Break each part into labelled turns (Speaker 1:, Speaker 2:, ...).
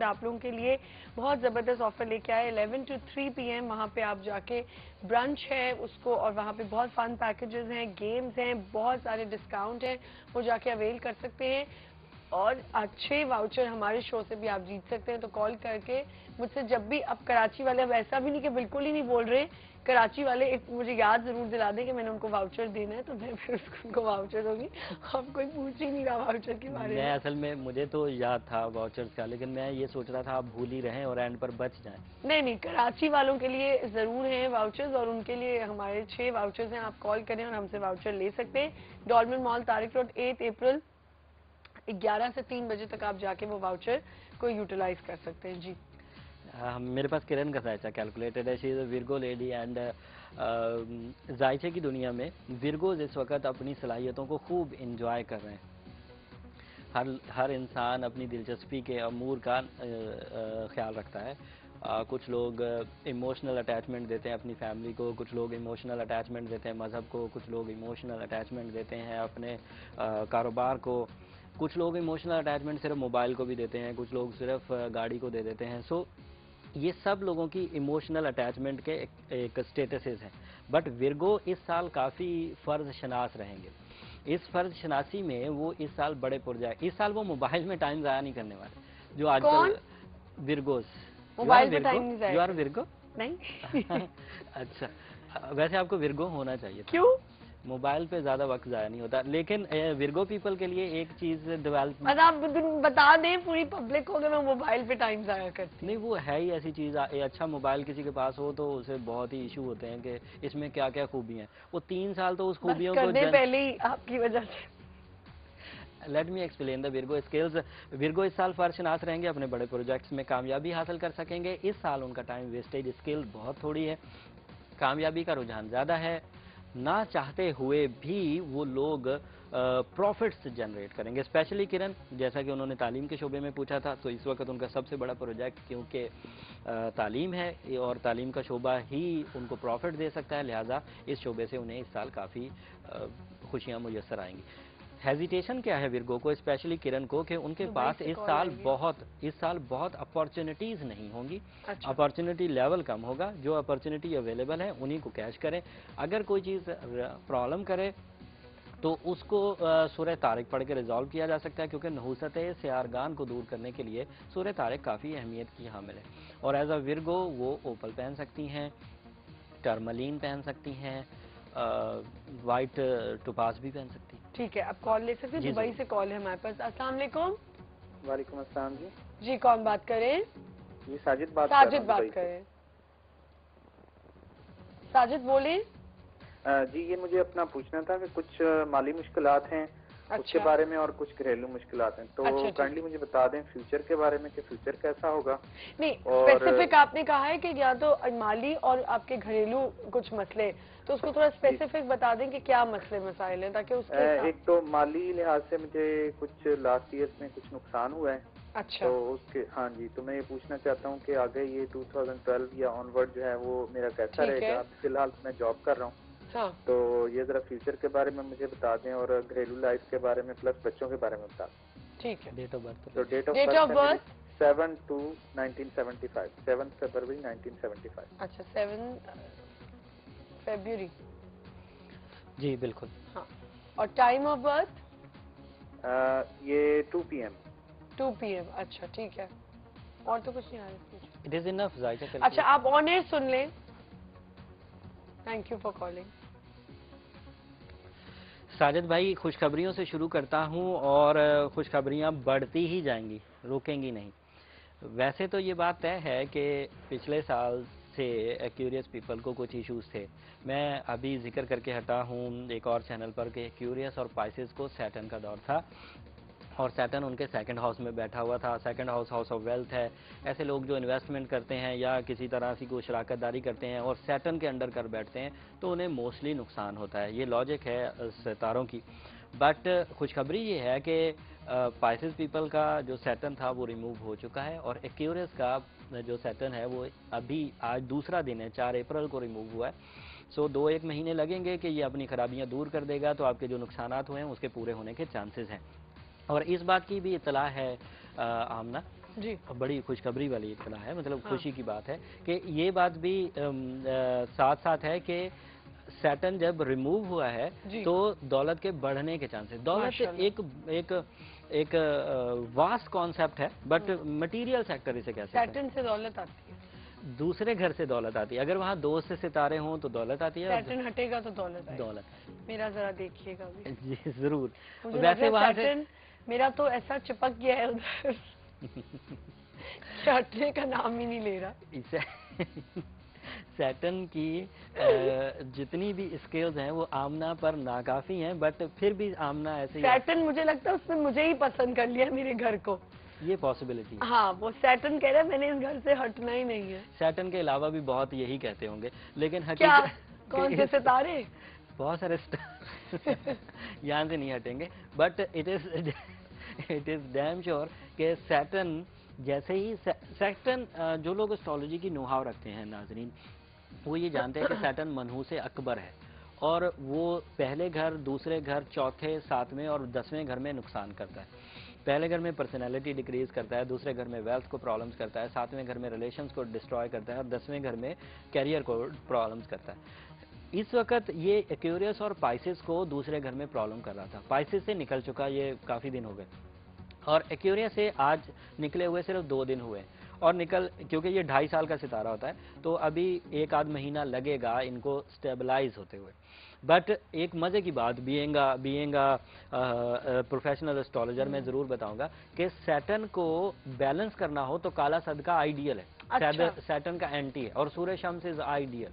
Speaker 1: आप लोगों के लिए बहुत ज़बरदस्त ऑफर लेके आए 11 to 3 PM। वहाँ पे आप जाके ब्रंच है उसको, और वहाँ पे बहुत फन पैकेजेस हैं, गेम्स हैं, बहुत सारे डिस्काउंट हैं, वो जाके अवेल कर सकते हैं। और अच्छे वाउचर हमारे शो से भी आप जीत सकते हैं। तो कॉल करके मुझसे जब भी, अब कराची वाले अब ऐसा भी नहीं कि बिल्कुल ही नहीं बोल रहे, कराची वाले एक मुझे याद जरूर दिला दें कि मैंने उनको वाउचर देना है, तो मैं फिर उनको वाउचर दूंगी। अब कोई पूछ ही नहीं रहा वाउचर के बारे
Speaker 2: मैं
Speaker 1: में।
Speaker 2: असल में मुझे तो याद था वाउचर्स का, लेकिन मैं ये सोच रहा था आप भूल ही रहें और एंड पर बच जाएं।
Speaker 1: नहीं नहीं, कराची वालों के लिए जरूर हैं वाउचर्स, और उनके लिए हमारे 6 वाउचर्स हैं। आप कॉल करें और हमसे वाउचर ले सकते हैं। डॉल्मेन मॉल, तारिक रोड, 8 अप्रैल 11 से 3 बजे तक आप जाके वो वाउचर को यूटिलाइज कर सकते हैं। जी
Speaker 2: मेरे पास किरण का साइचा कैलकुलेटेड है। She is a Virgo lady and जायचे की दुनिया में विर्गोज इस वक्त अपनी सलाहियतों को खूब इंजॉय कर रहे हैं। हर इंसान अपनी दिलचस्पी के अमूर का ख्याल रखता है। कुछ लोग इमोशनल अटैचमेंट देते हैं अपनी फैमिली को, कुछ लोग इमोशनल अटैचमेंट देते हैं मज़हब को, कुछ लोग इमोशनल अटैचमेंट देते हैं अपने कारोबार को, कुछ लोग इमोशनल अटैचमेंट सिर्फ मोबाइल को भी देते हैं, कुछ लोग सिर्फ गाड़ी को दे देते हैं। सो ये सब लोगों की इमोशनल अटैचमेंट के एक स्टेटसेस हैं। बट विर्गो इस साल काफ़ी फ़र्ज शनास रहेंगे। इस फ़र्ज शनासी में वो इस साल बड़े पुरजाए, इस साल वो मोबाइल में टाइम ज़ाया नहीं करने वाले जो आजकल विर्गोस।
Speaker 1: मोबाइल पे टाइम नहीं
Speaker 2: यू आर
Speaker 1: जाएगा।
Speaker 2: विर्गो?
Speaker 1: नहीं।
Speaker 2: अच्छा, वैसे आपको विर्गो होना चाहिए था।
Speaker 1: क्यों?
Speaker 2: मोबाइल पे ज़्यादा वक्त ज़ाया नहीं होता, लेकिन विर्गो पीपल के लिए एक चीज़ डेवलप,
Speaker 1: आप बता दें पूरी पब्लिक को कि मैं मोबाइल पे टाइम जाया करती
Speaker 2: नहीं वो है ही ऐसी चीज़। अच्छा मोबाइल किसी के पास हो तो उसे बहुत ही इशू होते हैं कि इसमें क्या क्या खूबी हैं। वो 3 साल तो उस
Speaker 1: हूँ। बस
Speaker 2: खूबियों
Speaker 1: कर
Speaker 2: को
Speaker 1: दें पहले ही आपकी वजह से।
Speaker 2: Let me explain the Virgo skills. Virgo इस साल फर्शनास रहेंगे, अपने बड़े प्रोजेक्ट्स में कामयाबी हासिल कर सकेंगे। इस साल उनका टाइम वेस्टेज स्किल बहुत थोड़ी है, कामयाबी का रुझान ज़्यादा है। ना चाहते हुए भी वो लोग प्रॉफिट्स जनरेट करेंगे। स्पेशली किरण, जैसा कि उन्होंने तालीम के शोबे में पूछा था, तो इस वक्त उनका सबसे बड़ा प्रोजेक्ट क्योंकि तालीम है और तालीम का शोबा ही उनको प्रॉफिट दे सकता है, लिहाजा इस शोबे से उन्हें इस साल काफ़ी खुशियाँ मुयसर आएंगी। हेजिटेशन क्या है विर्गो को, स्पेशली किरण को, कि उनके पास इस साल बहुत अपॉर्चुनिटीज़ नहीं होंगी।
Speaker 1: अच्छा।
Speaker 2: अपॉर्चुनिटी लेवल कम होगा। जो अपॉर्चुनिटी अवेलेबल है उन्हीं को कैश करें। अगर कोई चीज़ प्रॉब्लम करे तो उसको सूरह तारिक पढ़ के रिजॉल्व किया जा सकता है, क्योंकि नहूसत सियारगान को दूर करने के लिए सूरह तारिक काफ़ी अहमियत की हामिल है। और एज अ विर्गो वो ओपल पहन सकती हैं, टर्मलीन पहन सकती हैं, वाइट टोपाज भी पहन सकती हैं।
Speaker 1: ठीक है, अब कॉल ले सकते हैं।
Speaker 2: जी
Speaker 1: दुबई
Speaker 2: जरूर।
Speaker 1: से कॉल है हमारे पास। अस्सलाम वालेकुम।
Speaker 3: वालेकुम अस्सलाम जी।
Speaker 1: जी कौन बात करें?
Speaker 3: जी साजिद बात कर रहा
Speaker 1: साजिद
Speaker 3: हूँ
Speaker 1: बात
Speaker 3: दुबई से।
Speaker 1: करें। साजिद बोले।
Speaker 3: जी ये मुझे अपना पूछना था कि कुछ माली मुश्किलात हैं उसके
Speaker 1: अच्छा
Speaker 3: बारे में और कुछ घरेलू मुश्किलात हैं, तो
Speaker 1: अच्छा, ठीक।
Speaker 3: काइंडली मुझे बता दें फ्यूचर के बारे में कि फ्यूचर कैसा होगा।
Speaker 1: नहीं,
Speaker 3: और
Speaker 1: स्पेसिफिक आपने कहा है कि या तो माली और आपके घरेलू कुछ मसले, तो उसको थोड़ा स्पेसिफिक बता दें कि क्या मसले मसाइल हैं, ताकि उसके हिसाब।
Speaker 3: एक तो माली लिहाज से मुझे कुछ लास्ट ईयर में कुछ नुकसान हुआ है।
Speaker 1: अच्छा।
Speaker 3: तो उसके, हाँ जी, तो मैं ये पूछना चाहता हूँ कि आगे ये 2012 या ऑनवर्ड जो है वो मेरा कैसा
Speaker 1: ठीक
Speaker 3: रहेगा।
Speaker 1: है।
Speaker 3: अभी फिलहाल मैं जॉब कर रहा हूँ,
Speaker 1: हाँ
Speaker 3: तो ये जरा फ्यूचर के बारे में मुझे बता दें और घरेलू लाइफ के बारे में प्लस बच्चों के बारे में बता दें।
Speaker 1: ठीक है।
Speaker 2: डेट ऑफ बर्थ
Speaker 3: तो date of
Speaker 1: date of
Speaker 3: birth है मेरी
Speaker 1: बर्थ?
Speaker 3: 7/2/1975, 7 फरवरी 1975।
Speaker 1: अच्छा, 7 फरवरी।
Speaker 2: जी बिल्कुल।
Speaker 1: हाँ, और टाइम ऑफ बर्थ?
Speaker 3: ये 2 PM।
Speaker 1: 2 PM। अच्छा ठीक है, और तो कुछ नहीं आ रहा।
Speaker 2: इट इज़ इनफ जायचा।
Speaker 1: अच्छा, आप ऑन एयर सुन लें। Thank you for calling.
Speaker 2: Sajid भाई, खुशखबरियों से शुरू करता हूं और खुशखबरियां बढ़ती ही जाएंगी, रुकेंगी नहीं। वैसे तो ये बात तय है कि पिछले साल से क्यूरियस पीपल को कुछ इश्यूज थे। मैं अभी जिक्र करके हटा हूँ एक और चैनल पर कि क्यूरियस और पाइसेस को सैटर्न का दौर था, और सैटर्न उनके सेकंड हाउस में बैठा हुआ था। Second house house of wealth है। ऐसे लोग जो इन्वेस्टमेंट करते हैं या किसी तरह की कोई शराकतदारी करते हैं और सैटर्न के अंडर कर बैठते हैं तो उन्हें मोस्टली नुकसान होता है। ये लॉजिक है सितारों की। बट खुशखबरी ये है कि पाइसेस पीपल का जो सैटर्न था वो रिमूव हो चुका है, और एक्यूरियस का जो सैटर्न है वो अभी आज दूसरा दिन है, 4 अप्रैल को रिमूव हुआ है। सो 2-1 महीने लगेंगे कि ये अपनी खराबियां दूर कर देगा, तो आपके जो नुकसानात हुए हैं उसके पूरे होने के चांसेस हैं। और इस बात की भी इतला है आमना
Speaker 1: जी।
Speaker 2: बड़ी खुशखबरी वाली इत्तला है, मतलब
Speaker 1: हाँ।
Speaker 2: खुशी की बात है कि ये बात भी साथ साथ है कि सैटर्न जब रिमूव हुआ है
Speaker 1: जी।
Speaker 2: तो दौलत के बढ़ने के चांसेस, दौलत
Speaker 1: माशाल्लाह।
Speaker 2: एक एक एक वास्ट कॉन्सेप्ट है, बट मटेरियल सेक्टर इसे कह सकते हैं।
Speaker 1: सैटर्न से दौलत आती है।
Speaker 2: दूसरे घर से दौलत आती है, अगर वहाँ दोस्त से सितारे हों तो दौलत आती है,
Speaker 1: सैटर्न हटेगा तो दौलत आएगी।
Speaker 2: दौलत।
Speaker 1: मेरा जरा देखिएगा भी।
Speaker 2: जी जरूर।
Speaker 1: मुझे लग
Speaker 2: वैसे
Speaker 1: रहा है
Speaker 2: वहाँ से
Speaker 1: सैटर्न मेरा तो ऐसा चिपक गया है उधर कि हटने का नाम ही नहीं ले रहा।
Speaker 2: इसे सैटर्न की जितनी भी स्किल्स हैं वो आमना पर नाकाफी हैं, बट फिर भी आमना ऐसे ही
Speaker 1: सैटर्न मुझे लगता है उसने मुझे ही पसंद कर लिया, मेरे घर को।
Speaker 2: ये पॉसिबिलिटी है।
Speaker 1: हाँ, वो सैटर्न कह रहा है मैंने इस घर से हटना ही नहीं है।
Speaker 2: सैटर्न के अलावा भी बहुत यही कहते होंगे, लेकिन
Speaker 1: क्या?
Speaker 2: हकीकत
Speaker 1: कौन से सितारे?
Speaker 2: बहुत सारे यहाँ से नहीं हटेंगे, but it is damn sure कि सैटर्न जैसे ही सैटर्न, जो लोग एस्ट्रोलॉजी की नुहाव रखते हैं नाजरीन, वो ये जानते हैं कि सैटर्न मनहूस अकबर है और वो पहले घर, दूसरे घर, चौथे, सातवें और 10वें घर में नुकसान करता है। पहले घर में पर्सनैलिटी डिक्रीज करता है, दूसरे घर में वेल्थ को प्रॉब्लम्स करता है, सातवें घर में रिलेशंस को डिस्ट्रॉय करता है और 10वें घर में कैरियर को प्रॉब्लम्स करता है। इस वक्त ये एक्वेरियस और पाइसेस को दूसरे घर में प्रॉब्लम कर रहा था। पाइसेस से निकल चुका, ये काफ़ी दिन हो गए, और एक्वेरियस से आज निकले हुए सिर्फ 2 दिन हुए और क्योंकि ये 2.5 साल का सितारा होता है तो अभी 1 आध महीना लगेगा इनको स्टेबलाइज होते हुए। बट एक मजे की बात, बीइंग प्रोफेशनल एस्ट्रोलॉजर, मैं जरूर बताऊंगा कि सैटर्न को बैलेंस करना हो तो काला सदका आइडियल है।
Speaker 1: अच्छा।
Speaker 2: सैटर्न का एंटी है और सूर्य शम्स इज आइडियल।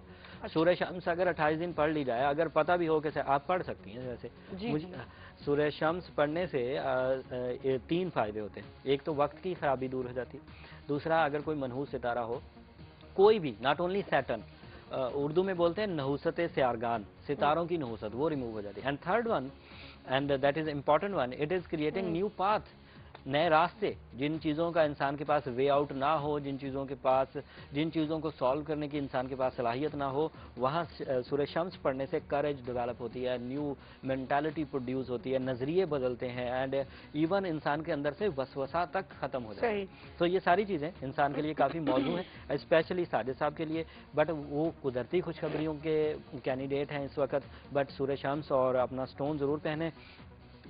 Speaker 2: सूर्य शम्स अगर 28 दिन पढ़ ली जाए, अगर पता भी हो कि आप पढ़ सकती हैं, वैसे मुझे सूर्य शम्स पढ़ने से 3 फायदे होते हैं। एक तो वक्त की खराबी दूर हो जाती है, दूसरा अगर कोई मनहूस सितारा हो, कोई भी, नॉट ओनली सैटर्न, उर्दू में बोलते हैं नहुसत स्यारगान, सितारों की नहुसत, वो रिमूव हो जाती है। And third one, and that is important one, it is creating new path, नए रास्ते। जिन चीज़ों का इंसान के पास वे आउट ना हो, जिन चीज़ों को सॉल्व करने की इंसान के पास सलाहियत ना हो, वहाँ सूर्य शम्स पढ़ने से करेज डेवलप होती है, न्यू मेंटालिटी प्रोड्यूस होती है, नज़रिए बदलते हैं, एंड इवन इंसान के अंदर से वसवसा तक ख़त्म हो जाता है। तो ये सारी चीज़ें इंसान के लिए काफ़ी मौजू हैं, स्पेशली साजिद साहब के लिए। बट वो कुदरती खुशखबरियों के कैंडिडेट हैं इस वक्त, बट सूर्य शम्स और अपना स्टोन ज़रूर पहने।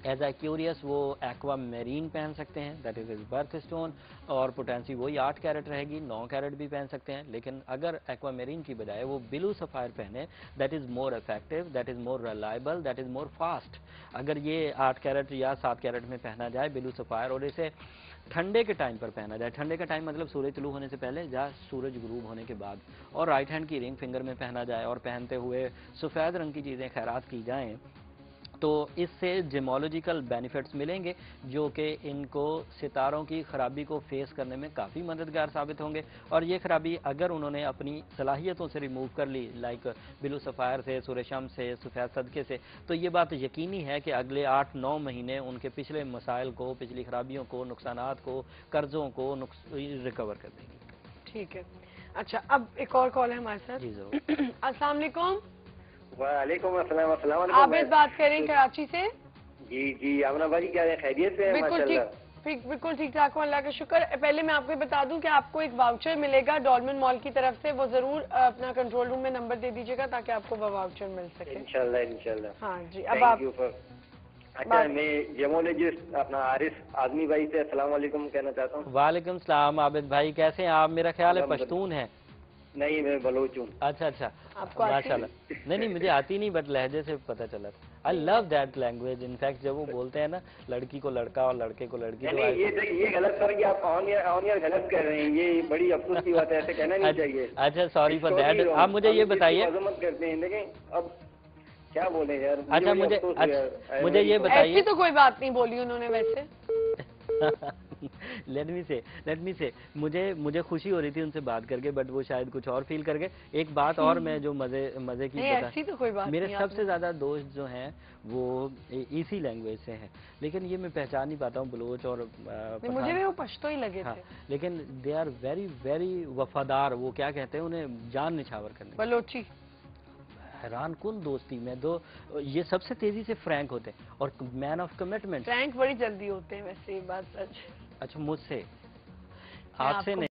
Speaker 2: एज एक्वेरियस वो एक्वा मेरीन पहन सकते हैं, दैट इज बर्थ स्टोन, और पोटेंसी वही 8 कैरेट रहेगी, 9 कैरेट भी पहन सकते हैं। लेकिन अगर एक्वा मेरीन की बजाय वो ब्लू सफायर पहने, that is more effective, that is more reliable, that is more fast. अगर ये 8 कैरेट या 7 कैरेट में पहना जाए ब्लू सफायर, और इसे ठंडे के टाइम पर पहना जाए, ठंडे का टाइम मतलब सूरज तुलू होने से पहले या सूरज गुरूब होने के बाद, और राइट हैंड की रिंग फिंगर में पहना जाए और पहनते हुए सफ़ेद रंग की चीज़ें खैरात की जाएँ, तो इससे जिमोलॉजिकल बेनिफिट्स मिलेंगे जो कि इनको सितारों की खराबी को फेस करने में काफ़ी मददगार साबित होंगे। और ये खराबी अगर उन्होंने अपनी सलाहियतों से रिमूव कर ली, लाइक ब्लू सफ़ायर से, सूर्य शम्स से, सफ़ेद सदके से, तो ये बात यकीनी है कि अगले 8-9 महीने उनके पिछले मसाइल को, पिछली खराबियों को, नुकसानात को, कर्ज़ों को रिकवर कर देंगी।
Speaker 1: ठीक है। अच्छा, अब एक और कॉल है हमारे साथ। जी जरूर। अस्सलाम वालेकुम।
Speaker 4: वालेकुम अस्सलाम।
Speaker 1: आबिद बात कर रहे हैं कराची से।
Speaker 4: जी आमना भाई, क्या खैरियत से?
Speaker 1: बिल्कुल ठीक ठाक हूँ, अल्लाह का शुक्र। पहले मैं आपको बता दूं कि आपको एक वाउचर मिलेगा डॉल्मेन मॉल की तरफ से, वो जरूर अपना कंट्रोल रूम में नंबर दे दीजिएगा ताकि आपको वो वाउचर मिल सके।
Speaker 4: इंशाल्लाह।
Speaker 1: हाँ जी, अब आप।
Speaker 4: अच्छा, मैं जेमोलॉजिस्ट अपना आरिफ आजमी भाई से अस्सलाम वालेकुम कहना चाहता हूँ।
Speaker 2: वालेकुम सलाम आबिद भाई, कैसे हैं आप? मेरा ख्याल है पश्तून है।
Speaker 4: नहीं, मैं बलोच हूँ।
Speaker 2: अच्छा, माशाल्लाह। नहीं मुझे आती नहीं, बट लहजे से पता चला। I love that language. In fact जब वो बोलते हैं ना, लड़की को लड़का और लड़के को लड़की,
Speaker 4: नहीं, ये गलत सर, कि आप ऑन ईयर गलत कह रहे हैं, ये बड़ी अफसोस की बात है, ऐसे कहना नहीं चाहिए।
Speaker 2: अच्छा, सॉरी फॉर दैट। आप मुझे ये बताइए,
Speaker 4: मजम्मत करते हैं, लेकिन अब क्या बोले यार।
Speaker 2: अच्छा मुझे ये बताइए।
Speaker 1: ऐसी तो कोई बात नहीं बोली उन्होंने वैसे।
Speaker 2: लेट मी से मुझे खुशी हो रही थी उनसे बात करके, बट वो शायद कुछ और फील कर गए। एक बात और मैं जो मजे की
Speaker 1: ऐसी तो कोई बात
Speaker 2: मेरे
Speaker 1: नहीं,
Speaker 2: सबसे ज्यादा दोस्त जो हैं वो इसी लैंग्वेज से हैं, लेकिन ये मैं पहचान नहीं पाता हूँ बलोच और
Speaker 1: मुझे भी वो पश्तो ही लगे थे।
Speaker 2: लेकिन दे आर वेरी वेरी वफादार। वो क्या कहते हैं उन्हें, जान निछावर करने,
Speaker 1: बलोची।
Speaker 2: हैरान कुन दोस्ती में दो, ये सबसे तेजी से फ्रैंक होते हैं और मैन ऑफ कमिटमेंट।
Speaker 1: फ्रैंक बड़ी जल्दी होते हैं वैसे, ये बात सच।
Speaker 2: अच्छा, मुझसे हाथ से
Speaker 1: आपको
Speaker 2: नहीं